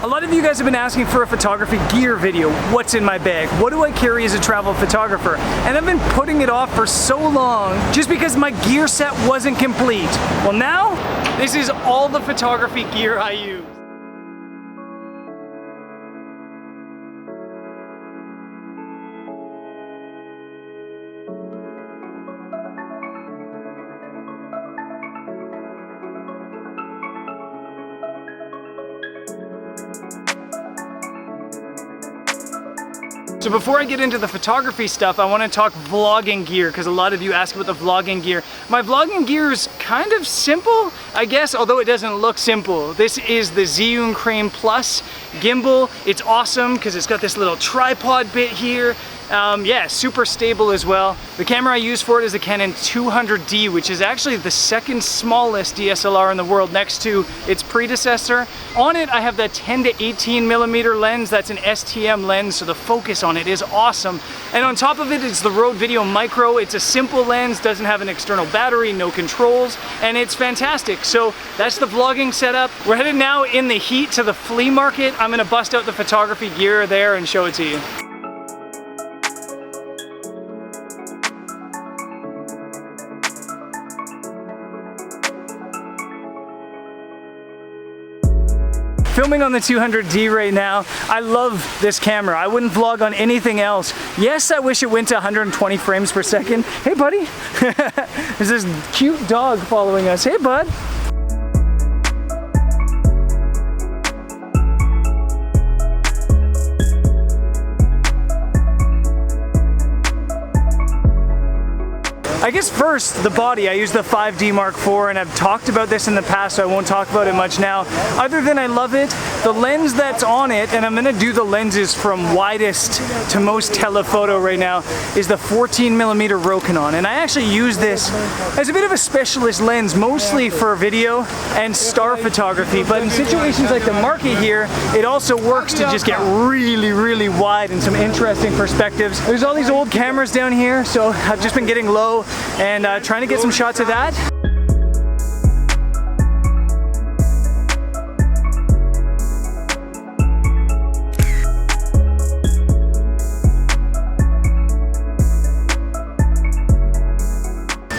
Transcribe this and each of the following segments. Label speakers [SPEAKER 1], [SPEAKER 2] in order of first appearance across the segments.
[SPEAKER 1] A lot of you guys have been asking for a photography gear video. What's in my bag? What do I carry as a travel photographer? And I've been putting it off for so long just because my gear set wasn't complete. Well now, this is all the photography gear I use. So before I get into the photography stuff, I want to talk vlogging gear because a lot of you ask about the vlogging gear. My vlogging gear is kind of simple, I guess, although it doesn't look simple. This is the Zhiyun Crane Plus gimbal. It's awesome because it's got this little tripod bit here. Yeah, super stable as well. The camera I use for it is the Canon 200D, which is actually the second smallest DSLR in the world next to its predecessor. On it, I have the 10 to 18 millimeter lens. That's an STM lens, so the focus on it is awesome. And on top of it, it's the Rode Video Micro. It's a simple lens, doesn't have an external battery, no controls, and it's fantastic. So that's the vlogging setup. We're headed now in the heat to the flea market. I'm gonna bust out the photography gear there and show it to you. Filming on the 200D right now. I love this camera. I wouldn't vlog on anything else. Yes, I wish it went to 120 frames per second. Hey buddy. There's this cute dog following us. Hey bud. I guess first, the body. I use the 5D Mark IV, and I've talked about this in the past, so I won't talk about it much now. Other than I love it, the lens that's on it, and I'm gonna do the lenses from widest to most telephoto right now, is the 14mm Rokinon. And I actually use this as a bit of a specialist lens, mostly for video and star photography, but in situations like the market here, it also works to just get really, really wide and some interesting perspectives. There's all these old cameras down here, so I've just been getting low and trying to get some shots of that.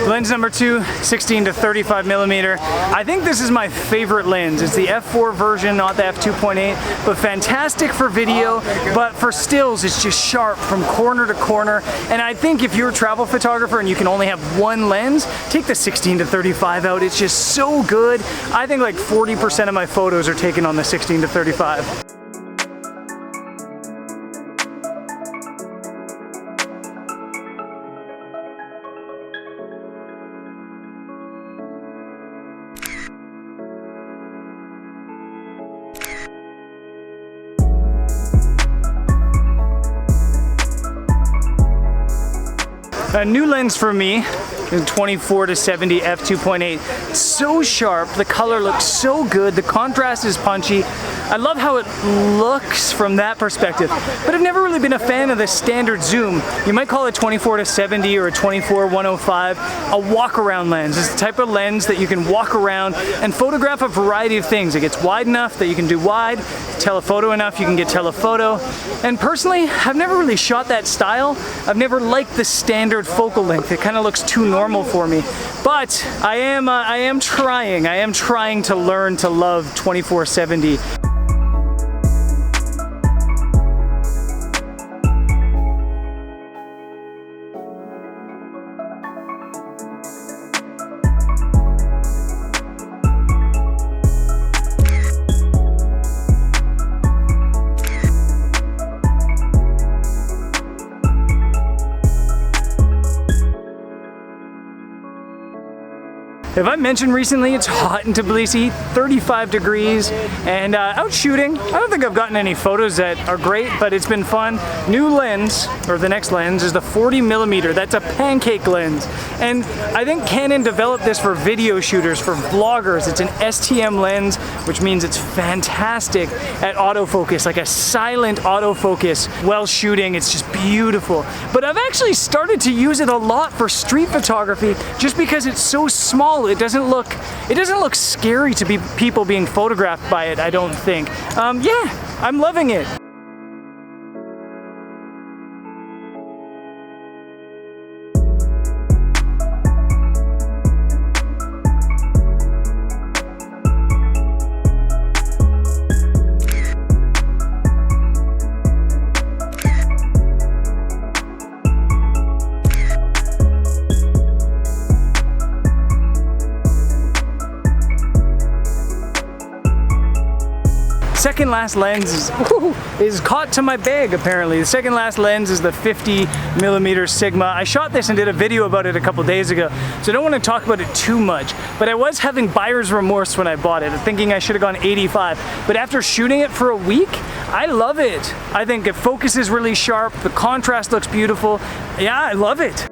[SPEAKER 1] Lens number 2, 16 to 35 millimeter. I think this is my favorite lens. It's the f4 version, not the f2.8, but fantastic for video, but for stills, it's just sharp from corner to corner. And I think if you're a travel photographer and you can only have one lens, take the 16 to 35 out. It's just so good. I think like 40% of my photos are taken on the 16 to 35. A new lens for me, 24 to 70 f2.8. So sharp, the color looks so good, the contrast is punchy. I love how it looks from that perspective, but I've never really been a fan of the standard zoom. You might call it 24 to 70 or a 24-105, a walk-around lens. It's the type of lens that you can walk around and photograph a variety of things. It gets wide enough that you can do wide, telephoto enough you can get telephoto. And personally, I've never really shot that style. I've never liked the standard focal length. It kind of looks too normal for me. But I am trying to learn to love 24-70. If I mentioned recently, it's hot in Tbilisi, 35 degrees, and out shooting. I don't think I've gotten any photos that are great, but it's been fun. New lens, or the next lens, is the 40mm. That's a pancake lens. And I think Canon developed this for video shooters, for vloggers. It's an STM lens, which means it's fantastic at autofocus, like a silent autofocus while shooting. It's just beautiful. But I've actually started to use it a lot for street photography just because it's so small. cool. It doesn't look scary to be people being photographed by it, I don't think. Yeah, I'm loving it. Second last lens is caught to my bag apparently. The second last lens is the 50mm Sigma. I shot this and did a video about it a couple days ago, so I don't want to talk about it too much. But I was having buyer's remorse when I bought it, thinking I should have gone 85. But after shooting it for a week, I love it. I think it focuses really sharp, the contrast looks beautiful. Yeah, I love it.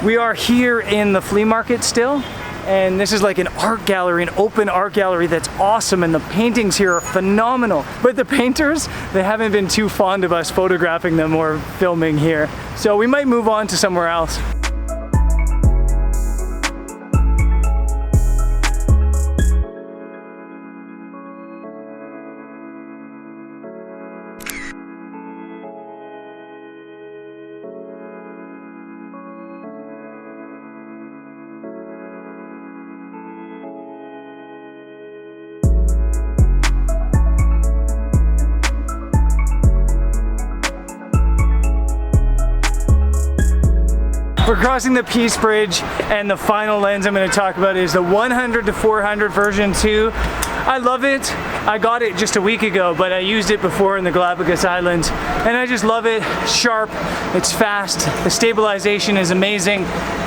[SPEAKER 1] We are here in the flea market still, and this is like an art gallery, an open art gallery that's awesome, and the paintings here are phenomenal. But the painters, they haven't been too fond of us photographing them or filming here. So we might move on to somewhere else. We're crossing the Peace Bridge, and the final lens I'm going to talk about is the 100-400 version 2. I love it. I got it just a week ago, but I used it before in the Galapagos Islands, and I just love it. It's sharp, it's fast, the stabilization is amazing,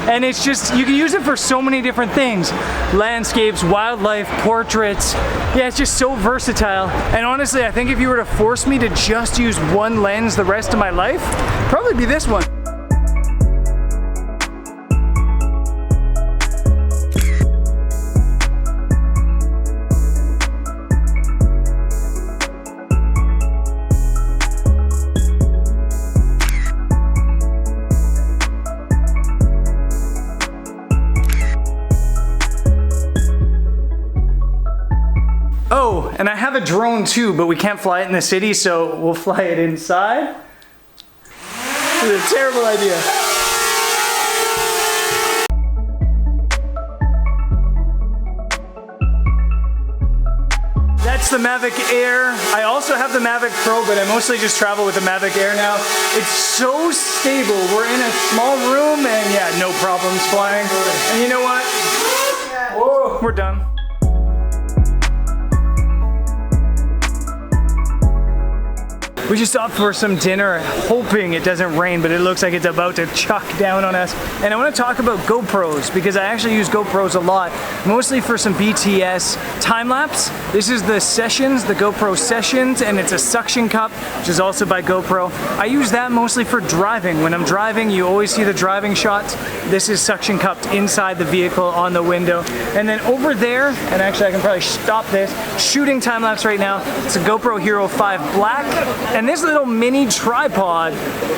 [SPEAKER 1] and it's just, you can use it for so many different things. Landscapes, wildlife, portraits. Yeah, it's just so versatile. And honestly, I think if you were to force me to just use one lens the rest of my life, it'd probably be this one. Oh, and I have a drone too, but we can't fly it in the city, so we'll fly it inside. This is a terrible idea. That's the Mavic Air. I also have the Mavic Pro, but I mostly just travel with the Mavic Air now. It's so stable. We're in a small room, and yeah, no problems flying. And you know what? Whoa, we're done. We just stopped for some dinner, hoping it doesn't rain, but it looks like it's about to chuck down on us. And I want to talk about GoPros, because I actually use GoPros a lot, mostly for some BTS time-lapse. This is the Sessions, the GoPro Sessions, and it's a suction cup, which is also by GoPro. I use that mostly for driving. When I'm driving, you always see the driving shots. This is suction cupped inside the vehicle on the window. And then over there, and actually I can probably stop this, shooting time-lapse right now, it's a GoPro Hero 5 Black. And this little mini tripod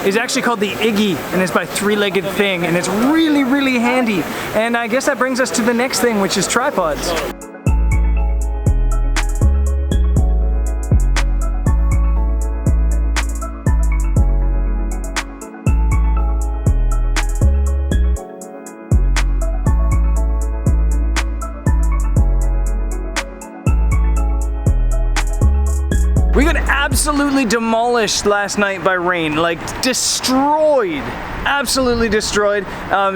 [SPEAKER 1] is actually called the Iggy, and it's by Three Legged Thing, and it's really, really handy. And I guess that brings us to the next thing, which is tripods. We got absolutely demolished last night by rain, like destroyed, absolutely destroyed,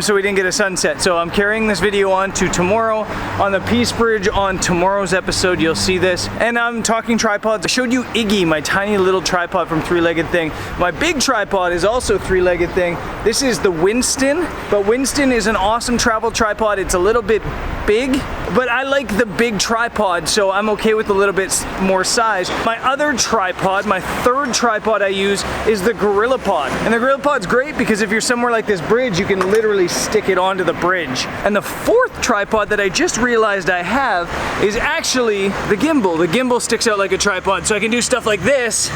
[SPEAKER 1] so we didn't get a sunset. So I'm carrying this video on to tomorrow on the Peace Bridge. On tomorrow's episode, you'll see this. And I'm talking tripods. I showed you Iggy, my tiny little tripod from Three Legged Thing. My big tripod is also Three Legged Thing. This is the Winston, but Winston is an awesome travel tripod. It's a little bit big, but I like the big tripod, so I'm okay with a little bit more size. My other tripod, my third tripod I use is the GorillaPod. And the GorillaPod's great because if you're somewhere like this bridge, you can literally stick it onto the bridge. And the fourth tripod that I just realized I have is actually the gimbal. The gimbal sticks out like a tripod, so I can do stuff like this,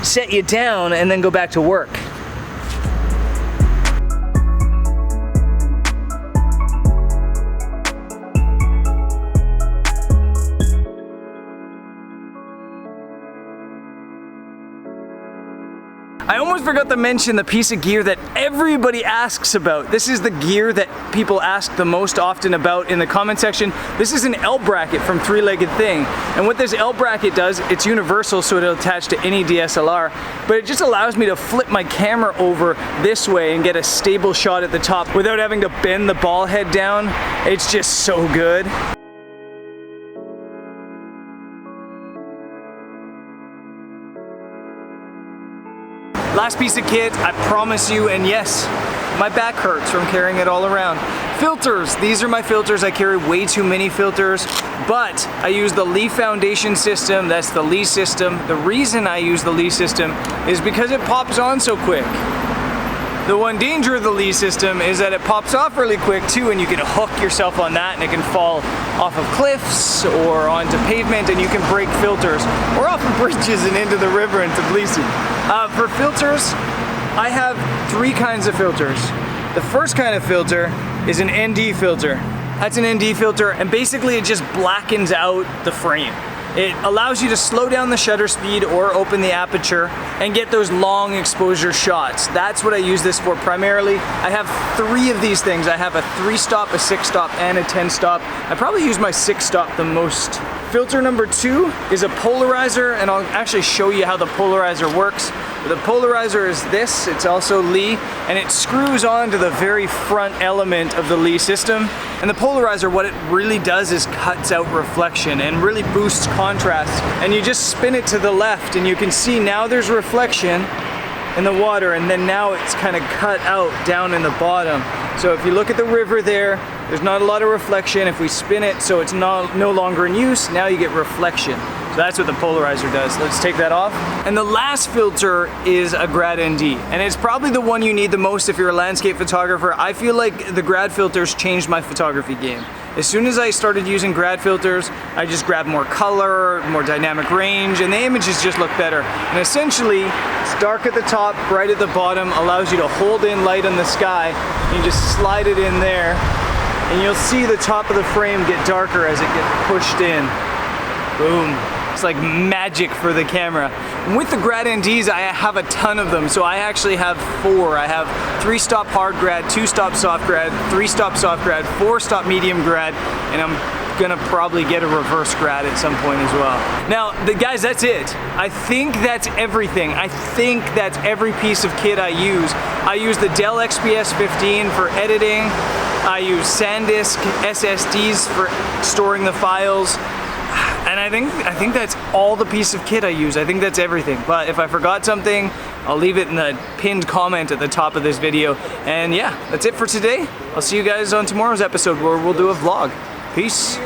[SPEAKER 1] set you down, and then go back to work. I almost forgot to mention the piece of gear that everybody asks about. This is the gear that people ask the most often about in the comment section. This is an L bracket from Three Legged Thing. And what this L bracket does, it's universal, so it'll attach to any DSLR, but it just allows me to flip my camera over this way and get a stable shot at the top without having to bend the ball head down. It's just so good. Last piece of kit, I promise you, and yes, my back hurts from carrying it all around. Filters, these are my filters. I carry way too many filters, but I use the Lee Foundation system. That's the Lee system. The reason I use the Lee system is because it pops on so quick. The one danger of the Lee system is that it pops off really quick too, and you can hook yourself on that and it can fall off of cliffs or onto pavement and you can break filters, or off of bridges and into the river into Tbilisi. For filters, I have three kinds of filters. The first kind of filter is an ND filter. That's an ND filter, and basically it just blackens out the frame. It allows you to slow down the shutter speed or open the aperture and get those long exposure shots. That's what I use this for primarily. I have three of these things. I have a 3-stop, a 6-stop, and a 10-stop. I probably use my 6-stop the most. Filter number 2 is a polarizer, and I'll actually show you how the polarizer works. The polarizer is this, it's also Lee, and it screws onto the very front element of the Lee system. And the polarizer, what it really does is cuts out reflection and really boosts contrast. And you just spin it to the left and you can see now there's reflection in the water, and then now it's kind of cut out down in the bottom. So if you look at the river there's not a lot of reflection. If we spin it so it's no longer in use, now you get reflection. So that's what the polarizer does. Let's take that off. And the last filter is a Grad ND. And it's probably the one you need the most if you're a landscape photographer. I feel like the Grad filters changed my photography game. As soon as I started using Grad filters, I just grabbed more color, more dynamic range, and the images just look better. And essentially, it's dark at the top, bright at the bottom, allows you to hold in light on the sky. You just slide it in there, and you'll see the top of the frame get darker as it gets pushed in. Boom. It's like magic for the camera. And with the Grad NDs, I have a ton of them. So I actually have 4. I have 3-stop hard grad, 2-stop soft grad, 3-stop soft grad, 4-stop medium grad, and I'm gonna probably get a reverse grad at some point as well. Now, guys, that's it. I think that's everything. I think that's every piece of kit I use. I use the Dell XPS 15 for editing. I use SanDisk SSDs for storing the files. And I think that's all the piece of kit I use. I think that's everything. But if I forgot something, I'll leave it in the pinned comment at the top of this video. And yeah, that's it for today. I'll see you guys on tomorrow's episode where we'll do a vlog. Peace.